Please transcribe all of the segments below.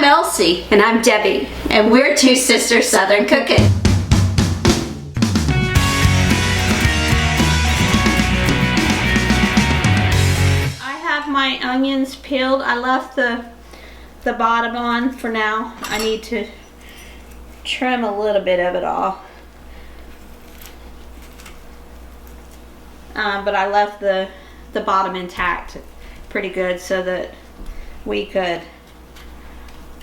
Elsie. And I'm Debbie. And we're two sisters Southern cooking. I have my onions peeled. I left the bottom on for now. I need to trim a little bit of it off. But I left the bottom intact pretty good so that we could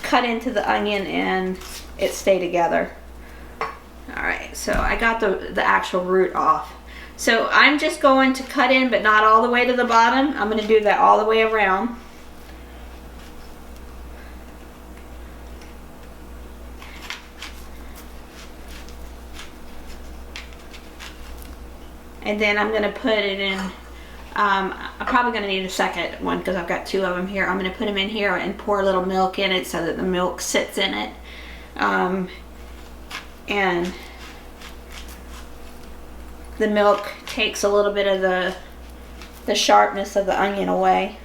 cut into the onion and it stay together. Alright, so I got the actual root off. So I'm just going to cut in, but not all the way to the bottom. I'm going to do that all the way around. And then I'm going to put it in, I'm probably going to need a second one because I've got two of them here. I'm going to put them in here and pour a little milk in it so that the milk sits in it. And the milk takes a little bit of the sharpness of the onion away.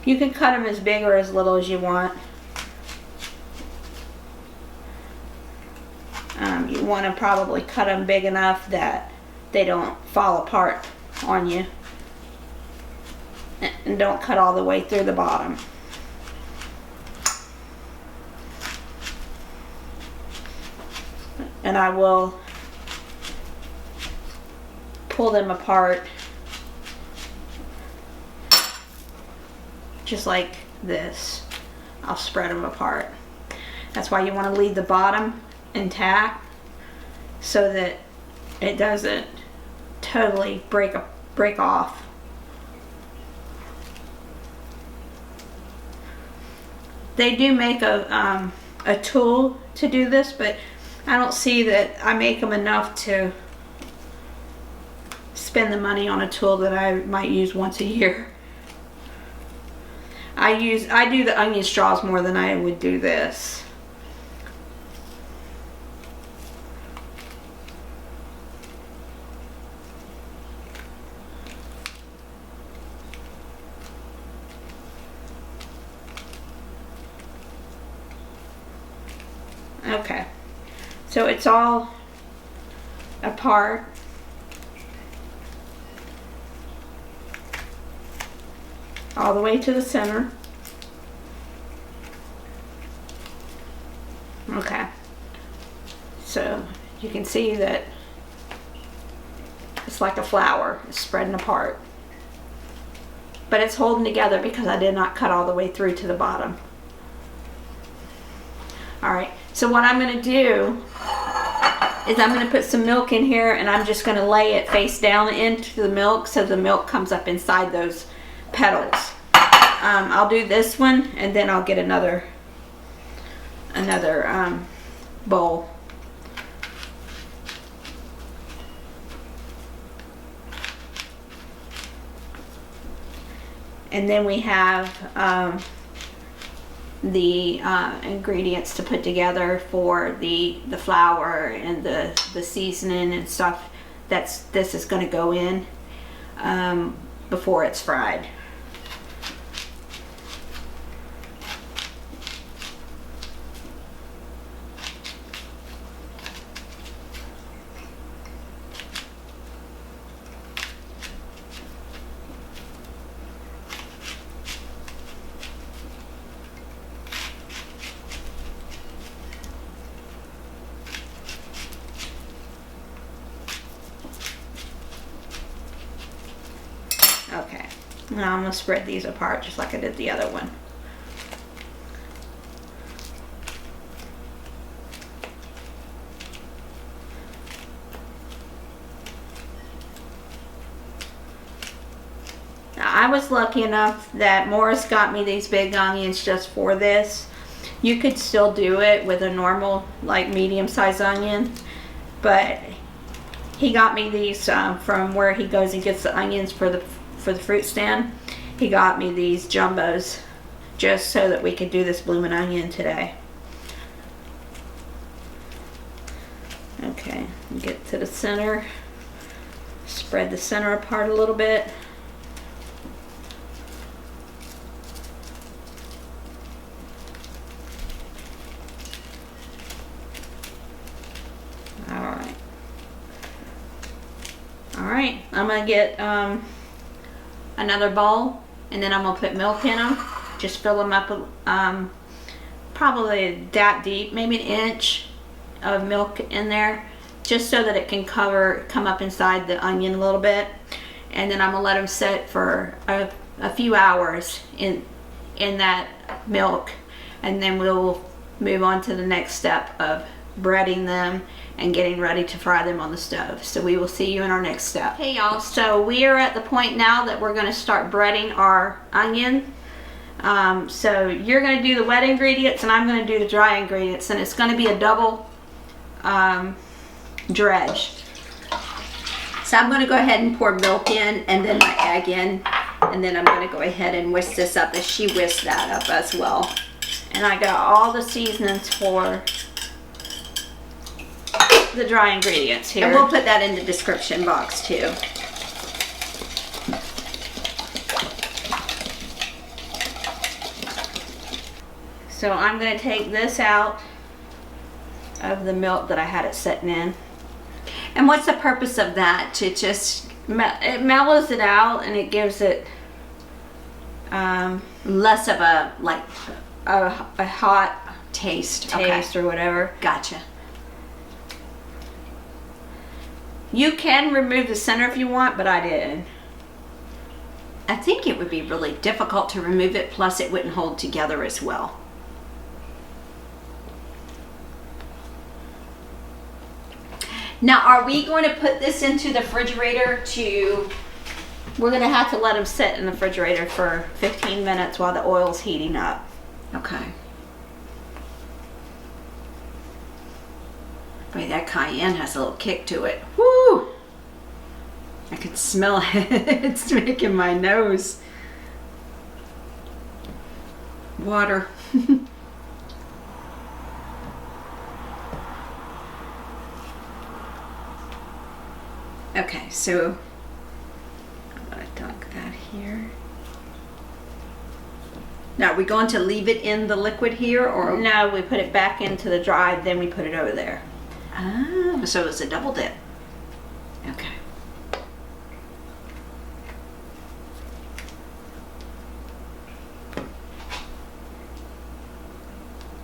You can cut them as big or as little as you want. You want to probably cut them big enough that they don't fall apart on you. And don't cut all the way through the bottom. And I will pull them apart just like this. I'll spread them apart. That's why you want to leave the bottom intact so that it doesn't totally break off. They do make a tool to do this, but I don't see that I make them enough to spend the money on a tool that I might use once a year. I do the onion straws more than I would do this. Okay, so it's all apart. All the way to the center. Okay, so you can see that it's like a flower. It's spreading apart. But it's holding together because I did not cut all the way through to the bottom. Alright, so what I'm going to do is I'm going to put some milk in here and I'm just going to lay it face down into the milk so the milk comes up inside those petals. I'll do this one and then I'll get another bowl. And then we have the ingredients to put together for the flour and the seasoning and stuff. This is going to go in before it's fried. Okay, now I'm going to spread these apart just like I did the other one. Now I was lucky enough that Morris got me these big onions just for this. You could still do it with a normal, like medium-sized onion, but he got me these from where he goes and gets the onions for the fruit stand. He got me these jumbos just so that we could do this bloomin' onion today. Okay, get to the center, spread the center apart a little bit. point, I'm gonna get another bowl, and then I'm gonna put milk in them. Just fill them up, probably that deep, maybe an inch of milk in there, just so that it can come up inside the onion a little bit. And then I'm gonna let them sit for a few hours in that milk, and then we'll move on to the next step of breading them and getting ready to fry them on the stove. So we will see you in our next step. Hey y'all, so we are at the point now that we're gonna start breading our onion. So you're gonna do the wet ingredients and I'm gonna do the dry ingredients, and it's gonna be a double dredge. So I'm gonna go ahead and pour milk in and then my egg in, and then I'm gonna go ahead and whisk this up as she whisked that up as well. And I got all the seasonings for the dry ingredients here. And we'll put that in the description box too. So I'm going to take this out of the milk that I had it sitting in. And what's the purpose of that? To just It mellows it out, and it gives it less of a like a hot taste or whatever. Gotcha. You can remove the center if you want, but I didn't. I think it would be really difficult to remove it, plus it wouldn't hold together as well. Now, are we going to put this into the refrigerator to... We're going to have to let them sit in the refrigerator for 15 minutes while the oil's heating up. Okay. Boy, that cayenne has a little kick to it. Woo! I can smell it. It's making my nose water. Okay, so I'm gonna dunk that here. Now, are we going to leave it in the liquid here, or? No, we put it back into the dry, then we put it over there. Ah, so it's a double dip. Okay.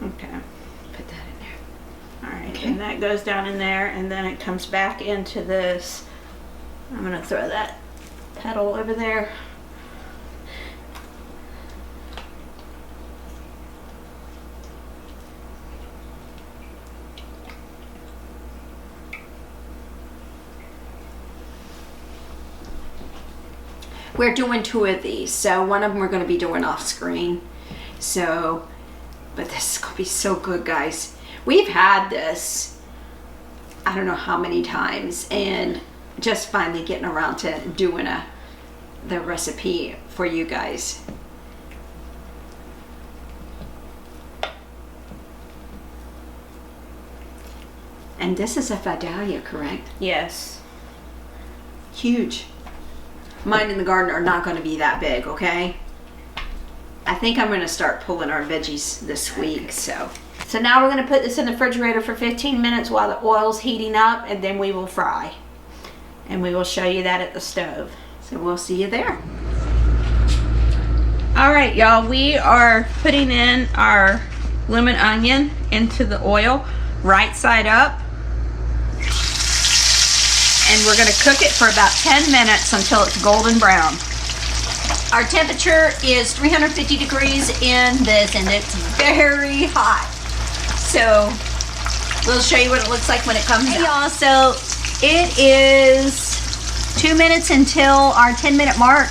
Okay. Put that in there. All right, Okay. and that goes down in there, and then it comes back into this. I'm gonna throw that pedal over there. We're doing 2 of these, so one of them we're going to be doing off screen. So, but this is going to be so good, guys. We've had this, I don't know how many times, and just finally getting around to doing the recipe for you guys. And this is a Vidalia, correct? Yes. Huge. Mine in the garden are not going to be that big, okay? I think I'm going to start pulling our veggies this week, so. So now we're gonna put this in the refrigerator for 15 minutes while the oil's heating up, and then we will fry. And we will show you that at the stove. So we'll see you there. All right, y'all, we are putting in our bloomin' onion into the oil, right side up. And we're gonna cook it for about 10 minutes until it's golden brown. Our temperature is 350 degrees in this, and it's very hot. So we'll show you what it looks like when it comes out. Hey y'all, so it is 2 minutes until our 10-minute mark.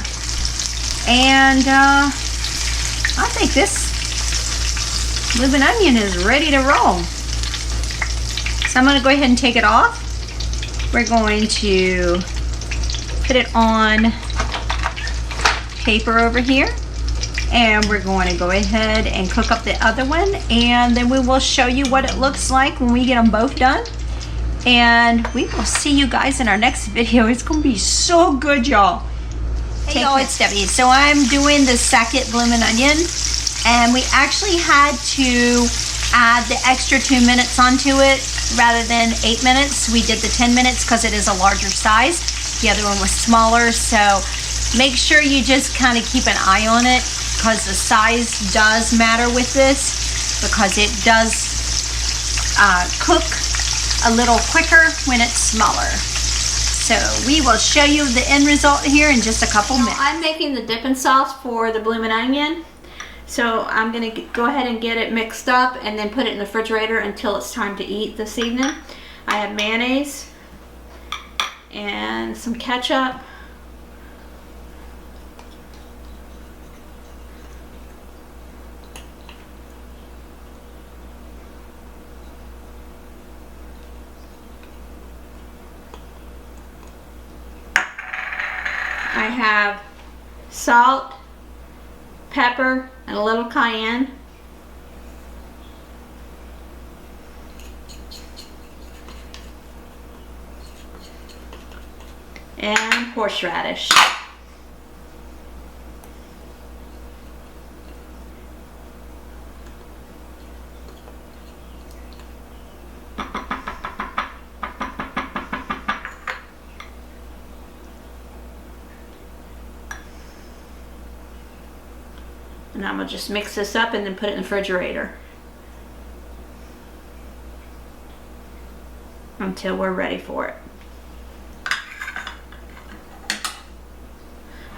And I think this bloomin' onion is ready to roll. So I'm gonna go ahead and take it off. We're going to put it on paper over here, and we're going to go ahead and cook up the other one, and then we will show you what it looks like when we get them both done. And we will see you guys in our next video. It's gonna be so good, y'all. Hey y'all, it's Debbie. So I'm doing the second bloomin' onion, and we actually had to add the extra 2 minutes onto it rather than 8 minutes. We did the 10 minutes because it is a larger size. The other one was smaller, so make sure you just kind of keep an eye on it, because the size does matter with this, because it does cook a little quicker when it's smaller. So we will show you the end result here in just a couple minutes. I'm making the dipping sauce for the bloomin' onion. So I'm gonna go ahead and get it mixed up and then put it in the refrigerator until it's time to eat this evening. I have mayonnaise and some ketchup. I have salt, pepper, and a little cayenne. And horseradish. And I'm gonna just mix this up and then put it in the refrigerator until we're ready for it.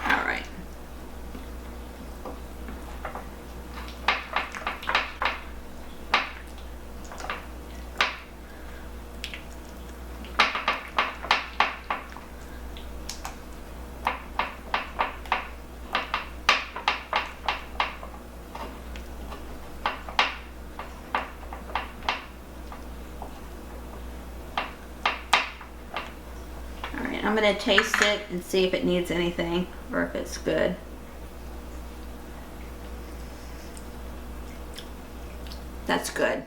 All right. I'm going to taste it and see if it needs anything or if it's good. That's good.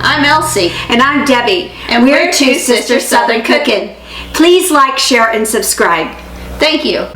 I'm Elsie. And I'm Debbie. And we're Two Sisters Southern Cooking. Please like, share, and subscribe. Thank you.